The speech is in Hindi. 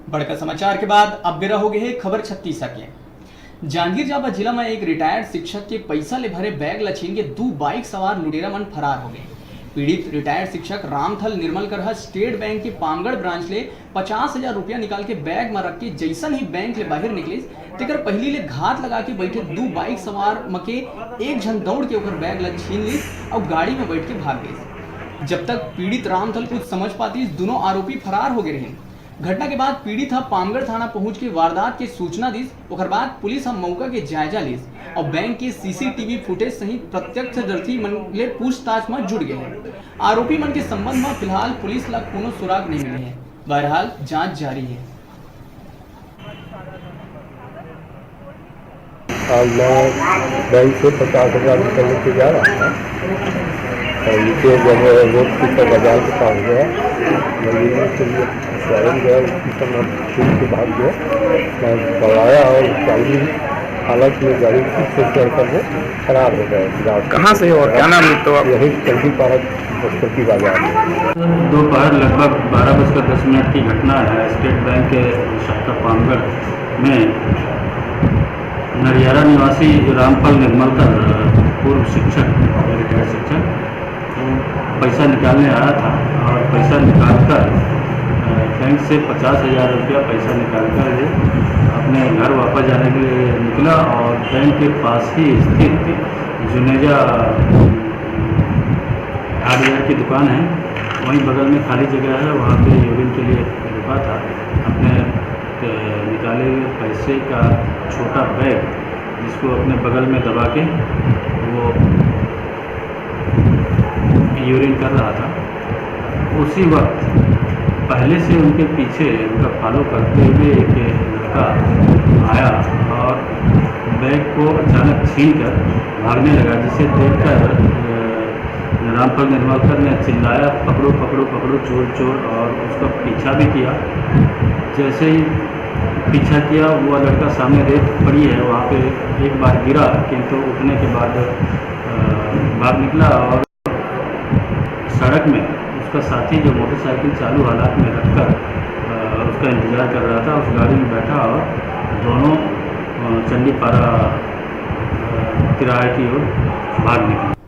बड़का समाचार के बाद अब बेरा हो गए है खबर 36 के। जांजगीर चांपा जिला में एक रिटायर्ड शिक्षक के पैसा ले भरे बैग ला छीन के 2 बाइक सवार लुटेरा मन फरार हो गए। पीड़ित रिटायर्ड शिक्षक रामथल निर्मलकर स्टेट बैंक के पामगढ़ ब्रांच ले 50,000 रुपया निकाल के बैग में रख के जैसन ही बैंक ले बाहर निकले तेकर पहली ले घात लगा के बैठे 2 बाइक सवार मके एक जन दौड़ के ओकर बैग ला छीन ली और गाड़ी में बैठ के भाग गए। जब तक पीड़ित रामथल कुछ समझ पाती दोनों आरोपी फरार हो गए रहे। घटना के बाद पीड़ित पामगढ़ थाना पहुंच के वारदात के सूचना दिस। ओकर बाद पुलिस मौका के जायजा लिस और बैंक के सीसीटीवी फुटेज सहित प्रत्यक्षदर्शी मन ले पूछताछ में जुड़ गए हैं। आरोपी मन के संबंध में फिलहाल पुलिस ला कोनो सुराग नहीं मिले हैं। बहरहाल जांच जारी है। मैं बैंक से 50,000 रुपये लेके जा रहा था और नीचे जब रोड की बाजार के पास गया मंदिर के लिए शहर गया उसकी समय छूट के भाग गया। मैं दौड़ाया और गाड़ी हालत में गाड़ी से चढ़ कर वो खराब हो गया। कहाँ से और क्या नाम है? तो आप यही चंडी पार्क बस्ती बाजार में दोपहर लगभग 12:10 की घटना है। स्टेट बैंक के शाखा पामगढ़ में नरियारा निवासी रामफल निर्मलकर पूर्व शिक्षक रिटायर्ड शिक्षक पैसा निकालने आया था और पैसा निकालकर बैंक से 50,000 रुपया पैसा निकालकर अपने घर वापस जाने के लिए निकला और बैंक के पास ही स्थित जुनेजा हार्डवेयर की दुकान है, वहीं बगल में खाली जगह है, वहाँ पे यूरिन के लिए रुका था। अपने निकाले हुए पैसे का छोटा बैग जिसको अपने बगल में दबा के वो यूरिन कर रहा था। उसी वक्त पहले से उनके पीछे उनका फॉलो करते हुए एक लड़का आया और बैग को अचानक छीन कर भागने लगा, जिसे देखकर रामफल निर्मलकर ने चिल्लाया, पकड़ो पकड़ो पकड़ो, चोर चोर, और उसका पीछा भी किया। जैसे ही पीछा किया वो लड़का सामने रेत पड़ी है वहाँ पे एक बार गिरा, किंतु उठने के बाद भाग निकला और सड़क में उसका साथी जो मोटरसाइकिल चालू हालात में रखकर उसका इंतज़ार कर रहा था, उस गाड़ी में बैठा और दोनों चंडीपारा तिराहे की ओर भाग निकले।